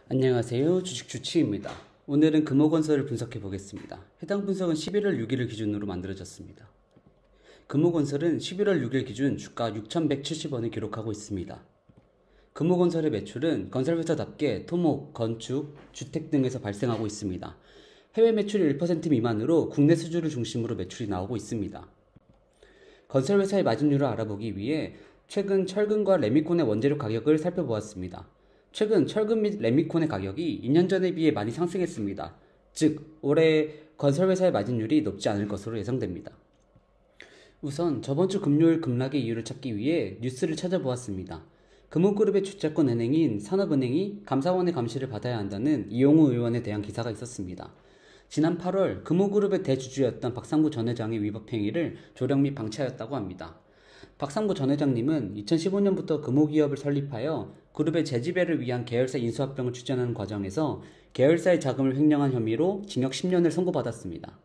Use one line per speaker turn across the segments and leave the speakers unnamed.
안녕하세요. 주식주치입니다. 오늘은 금호건설을 분석해 보겠습니다. 해당 분석은 11월 6일을 기준으로 만들어졌습니다. 금호건설은 11월 6일 기준 주가 6,170원을 기록하고 있습니다. 금호건설의 매출은 건설회사답게 토목, 건축, 주택 등에서 발생하고 있습니다. 해외 매출이 1% 미만으로 국내 수주를 중심으로 매출이 나오고 있습니다. 건설회사의 마진율을 알아보기 위해 최근 철근과 레미콘의 원재료 가격을 살펴보았습니다. 최근 철근 및 레미콘의 가격이 2년 전에 비해 많이 상승했습니다. 즉, 올해 건설회사의 마진율이 높지 않을 것으로 예상됩니다. 우선 저번 주 금요일 급락의 이유를 찾기 위해 뉴스를 찾아보았습니다. 금호그룹의 주채권 은행인 산업은행이 감사원의 감시를 받아야 한다는 이용우 의원에 대한 기사가 있었습니다. 지난 8월 금호그룹의 대주주였던 박상구 전 회장의 위법 행위를 조력 및 방치하였다고 합니다. 박상구 전 회장님은 2015년부터 금호기업을 설립하여 그룹의 재지배를 위한 계열사 인수합병을 추진하는 과정에서 계열사의 자금을 횡령한 혐의로 징역 10년을 선고받았습니다.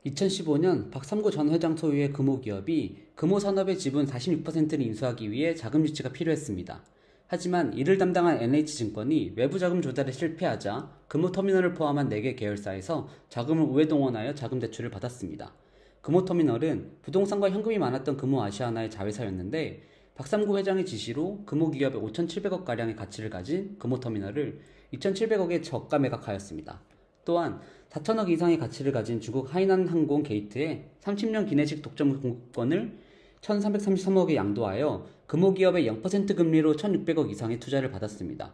2015년 박상구 전 회장 소유의 금호기업이 금호산업의 지분 46%를 인수하기 위해 자금 유치가 필요했습니다. 하지만 이를 담당한 NH증권이 외부 자금 조달에 실패하자 금호터미널을 포함한 4개 계열사에서 자금을 우회동원하여 자금 대출을 받았습니다. 금호터미널은 부동산과 현금이 많았던 금호아시아나의 자회사였는데 박상구 회장의 지시로 금호기업의 5,700억가량의 가치를 가진 금호터미널을 2,700억에 저가 매각하였습니다. 또한 4천억 이상의 가치를 가진 중국 하이난항공 게이트에 30년 기내식 독점 공급권을 1,333억에 양도하여 금호기업의 0% 금리로 1,600억 이상의 투자를 받았습니다.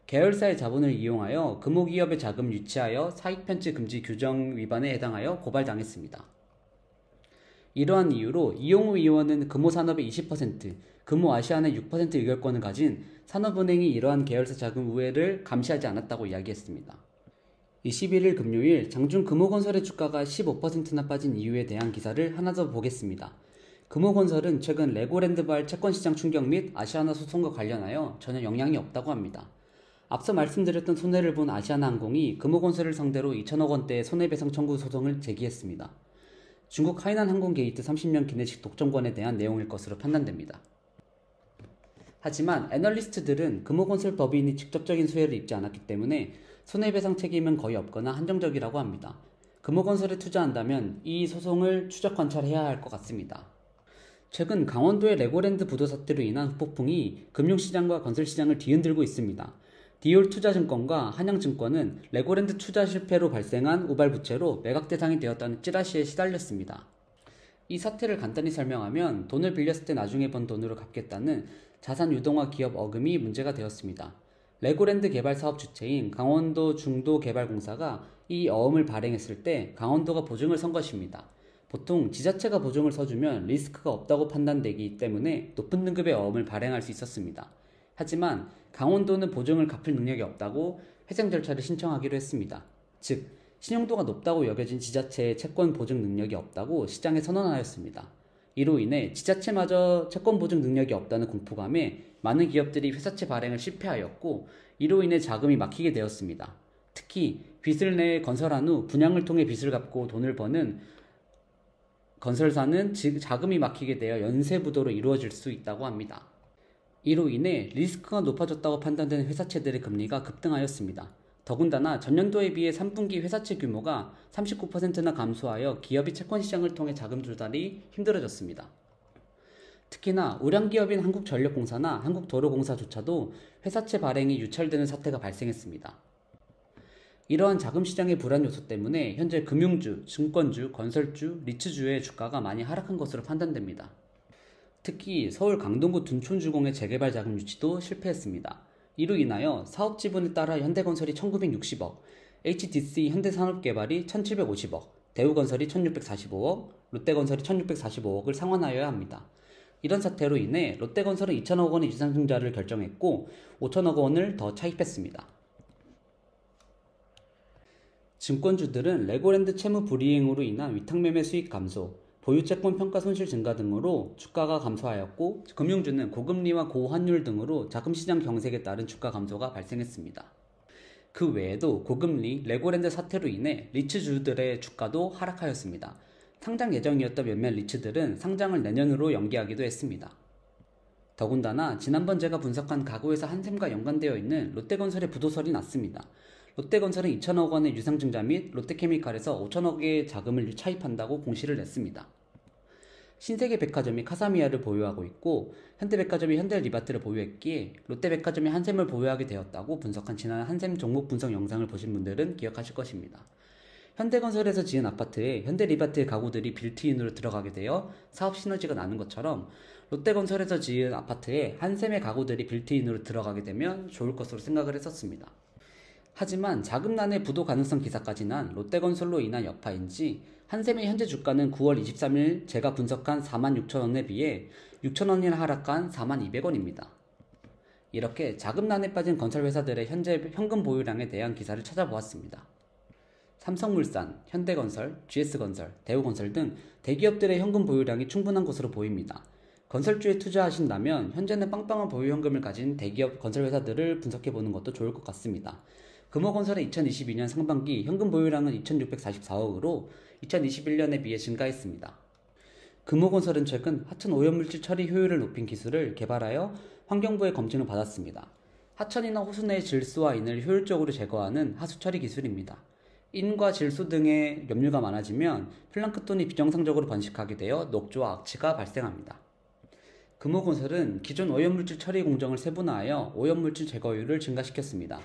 계열사의 자본을 이용하여 금호기업의 자금 유치하여 사익편취 금지 규정 위반에 해당하여 고발당했습니다. 이러한 이유로 이용우 의원은 금호산업의 20%, 금호아시아나의 6% 의결권을 가진 산업은행이 이러한 계열사 자금 우회를 감시하지 않았다고 이야기했습니다. 21일 금요일 장중 금호건설의 주가가 15%나 빠진 이유에 대한 기사를 하나 더 보겠습니다. 금호건설은 최근 레고랜드발 채권시장 충격 및 아시아나 소송과 관련하여 전혀 영향이 없다고 합니다. 앞서 말씀드렸던 손해를 본 아시아나항공이 금호건설을 상대로 2천억 원대의 손해배상 청구 소송을 제기했습니다. 중국 하이난항공 게이트 30년 기내식 독점권에 대한 내용일 것으로 판단됩니다. 하지만 애널리스트들은 금호건설 법인이 직접적인 수혜를 입지 않았기 때문에 손해배상 책임은 거의 없거나 한정적이라고 합니다. 금호건설에 투자한다면 이 소송을 추적 관찰해야 할 것 같습니다. 최근 강원도의 레고랜드 부도 사태로 인한 후폭풍이 금융시장과 건설시장을 뒤흔들고 있습니다. 디올투자증권과 한양증권은 레고랜드 투자 실패로 발생한 우발부채로 매각 대상이 되었다는 찌라시에 시달렸습니다. 이 사태를 간단히 설명하면 돈을 빌렸을 때 나중에 번 돈으로 갚겠다는 자산 유동화 기업 어금이 문제가 되었습니다. 레고랜드 개발 사업 주체인 강원도 중도개발공사가 이 어음을 발행했을 때 강원도가 보증을 선 것입니다. 보통 지자체가 보증을 서주면 리스크가 없다고 판단되기 때문에 높은 등급의 어음을 발행할 수 있었습니다. 하지만 강원도는 보증을 갚을 능력이 없다고 회생 절차를 신청하기로 했습니다. 즉, 신용도가 높다고 여겨진 지자체의 채권 보증 능력이 없다고 시장에 선언하였습니다. 이로 인해 지자체마저 채권 보증 능력이 없다는 공포감에 많은 기업들이 회사채 발행을 실패하였고, 이로 인해 자금이 막히게 되었습니다. 특히 빚을 내 건설한 후 분양을 통해 빚을 갚고 돈을 버는 건설사는 자금이 막히게 되어 연쇄부도로 이루어질 수 있다고 합니다. 이로 인해 리스크가 높아졌다고 판단되는 회사채들의 금리가 급등하였습니다. 더군다나 전년도에 비해 3분기 회사채 규모가 39%나 감소하여 기업이 채권시장을 통해 자금 조달이 힘들어졌습니다. 특히나 우량기업인 한국전력공사나 한국도로공사조차도 회사채 발행이 유찰되는 사태가 발생했습니다. 이러한 자금시장의 불안 요소 때문에 현재 금융주, 증권주, 건설주, 리츠주의 주가가 많이 하락한 것으로 판단됩니다. 특히 서울 강동구 둔촌주공의 재개발 자금 유치도 실패했습니다. 이로 인하여 사업 지분에 따라 현대건설이 1960억, HDC 현대산업개발이 1750억, 대우건설이 1645억, 롯데건설이 1645억을 상환하여야 합니다. 이런 사태로 인해 롯데건설은 2천억 원의 유상증자를 결정했고 5천억 원을 더 차입했습니다. 증권주들은 레고랜드 채무 불이행으로 인한 위탁매매 수익 감소, 보유채권 평가 손실 증가 등으로 주가가 감소하였고, 금융주는 고금리와 고환율 등으로 자금시장 경색에 따른 주가 감소가 발생했습니다. 그 외에도 고금리, 레고랜드 사태로 인해 리츠주들의 주가도 하락하였습니다. 상장 예정이었던 몇몇 리츠들은 상장을 내년으로 연기하기도 했습니다. 더군다나 지난번 제가 분석한 가구에서 한샘과 연관되어 있는 롯데건설의 부도설이 났습니다. 롯데건설은 2천억 원의 유상증자 및 롯데케미칼에서 5천억의 자금을 차입한다고 공시를 냈습니다. 신세계백화점이 카사미야를 보유하고 있고 현대백화점이 현대리바트를 보유했기에 롯데백화점이 한샘을 보유하게 되었다고 분석한 지난 한샘 종목 분석 영상을 보신 분들은 기억하실 것입니다. 현대건설에서 지은 아파트에 현대리바트의 가구들이 빌트인으로 들어가게 되어 사업 시너지가 나는 것처럼 롯데건설에서 지은 아파트에 한샘의 가구들이 빌트인으로 들어가게 되면 좋을 것으로 생각을 했었습니다. 하지만 자금난의 부도 가능성 기사까지 난 롯데건설로 인한 여파인지 한샘의 현재 주가는 9월 23일 제가 분석한 46,000원에 비해 6,000원이나 하락한 42,000원입니다. 이렇게 자금난에 빠진 건설회사들의 현재 현금 보유량에 대한 기사를 찾아보았습니다. 삼성물산, 현대건설, GS건설, 대우건설 등 대기업들의 현금 보유량이 충분한 것으로 보입니다. 건설주에 투자하신다면 현재는 빵빵한 보유 현금을 가진 대기업 건설회사들을 분석해보는 것도 좋을 것 같습니다. 금호건설의 2022년 상반기 현금 보유량은 2,644억으로 2021년에 비해 증가했습니다. 금호건설은 최근 하천 오염물질 처리 효율을 높인 기술을 개발하여 환경부의 검증을 받았습니다. 하천이나 호수 내 질소와 인을 효율적으로 제거하는 하수 처리 기술입니다. 인과 질소 등의 염류가 많아지면 플랑크톤이 비정상적으로 번식하게 되어 녹조와 악취가 발생합니다. 금호건설은 기존 오염물질 처리 공정을 세분화하여 오염물질 제거율을 증가시켰습니다.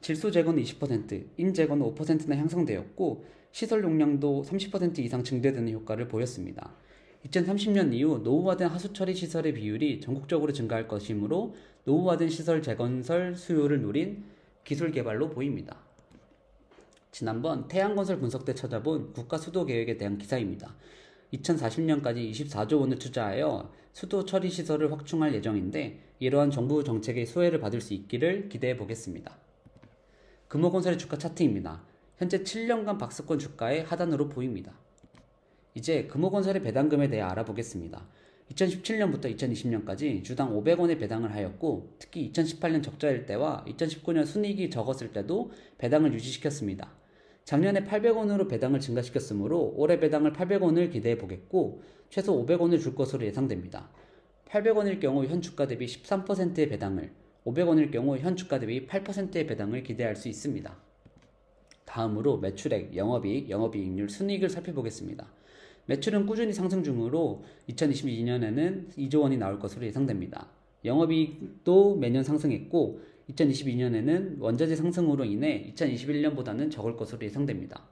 질소 제거는 20%, 인 제거는 5%나 향상되었고 시설 용량도 30% 이상 증대되는 효과를 보였습니다. 2030년 이후 노후화된 하수처리 시설의 비율이 전국적으로 증가할 것이므로 노후화된 시설 재건설 수요를 노린 기술 개발로 보입니다. 지난번 태양건설 분석 때 찾아본 국가수도계획에 대한 기사입니다. 2040년까지 24조 원을 투자하여 수도 처리 시설을 확충할 예정인데 이러한 정부 정책의 수혜를 받을 수 있기를 기대해 보겠습니다. 금호건설의 주가 차트입니다. 현재 7년간 박스권 주가의 하단으로 보입니다. 이제 금호건설의 배당금에 대해 알아보겠습니다. 2017년부터 2020년까지 주당 500원의 배당을 하였고 특히 2018년 적자일 때와 2019년 순이익이 적었을 때도 배당을 유지시켰습니다. 작년에 800원으로 배당을 증가시켰으므로 올해 배당을 800원을 기대해 보겠고 최소 500원을 줄 것으로 예상됩니다. 800원일 경우 현 주가 대비 13%의 배당을, 500원일 경우 현 주가 대비 8%의 배당을 기대할 수 있습니다. 다음으로 매출액, 영업이익, 영업이익률, 순이익을 살펴보겠습니다. 매출은 꾸준히 상승 중으로 2022년에는 2조 원이 나올 것으로 예상됩니다. 영업이익도 매년 상승했고 2022년에는 원자재 상승으로 인해 2021년보다는 적을 것으로 예상됩니다.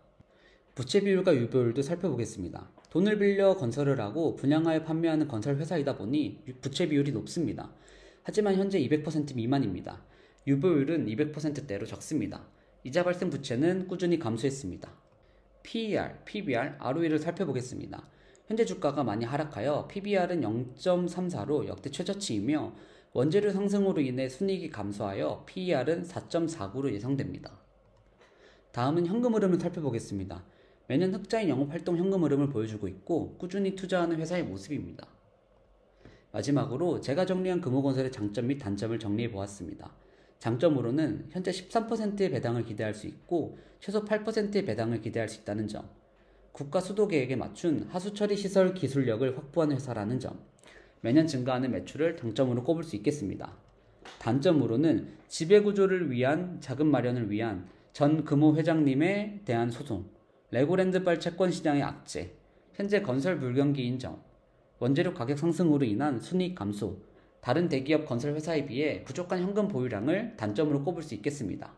부채 비율과 유보율도 살펴보겠습니다. 돈을 빌려 건설을 하고 분양하여 판매하는 건설 회사이다 보니 부채 비율이 높습니다. 하지만 현재 200% 미만입니다. 유보율은 200%대로 적습니다. 이자 발생 부채는 꾸준히 감소했습니다. PER, PBR, ROE를 살펴보겠습니다. 현재 주가가 많이 하락하여 PBR은 0.34로 역대 최저치이며 원재료 상승으로 인해 순이익이 감소하여 PER은 4.49로 예상됩니다. 다음은 현금 흐름을 살펴보겠습니다. 매년 흑자인 영업활동 현금 흐름을 보여주고 있고 꾸준히 투자하는 회사의 모습입니다. 마지막으로 제가 정리한 금호건설의 장점 및 단점을 정리해 보았습니다. 장점으로는 현재 13%의 배당을 기대할 수 있고 최소 8%의 배당을 기대할 수 있다는 점, 국가 수도 계획에 맞춘 하수처리 시설 기술력을 확보한 회사라는 점, 매년 증가하는 매출을 당점으로 꼽을 수 있겠습니다. 단점으로는 지배구조를 위한 자금 마련을 위한 전 금호 회장님에 대한 소송, 레고랜드발 채권 시장의 악재, 현재 건설 불경기인 점, 원재료 가격 상승으로 인한 순이익 감소, 다른 대기업 건설 회사에 비해 부족한 현금 보유량을 단점으로 꼽을 수 있겠습니다.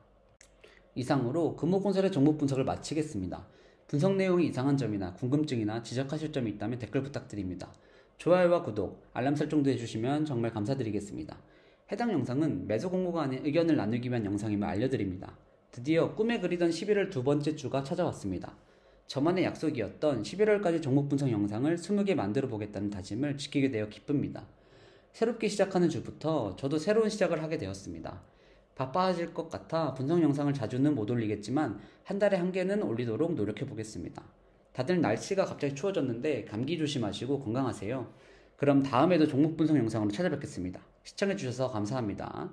이상으로 금호건설의 종목 분석을 마치겠습니다. 분석 내용이 이상한 점이나 궁금증이나 지적하실 점이 있다면 댓글 부탁드립니다. 좋아요와 구독, 알람 설정도 해주시면 정말 감사드리겠습니다. 해당 영상은 매수 공고가 아닌 의견을 나누기 위한 영상임을 알려드립니다. 드디어 꿈에 그리던 11월 두 번째 주가 찾아왔습니다. 저만의 약속이었던 11월까지 종목 분석 영상을 20개 만들어 보겠다는 다짐을 지키게 되어 기쁩니다. 새롭게 시작하는 주부터 저도 새로운 시작을 하게 되었습니다. 바빠질 것 같아 분석 영상을 자주는 못 올리겠지만 한 달에 한 개는 올리도록 노력해 보겠습니다. 다들 날씨가 갑자기 추워졌는데 감기 조심하시고 건강하세요. 그럼 다음에도 종목 분석 영상으로 찾아뵙겠습니다. 시청해주셔서 감사합니다.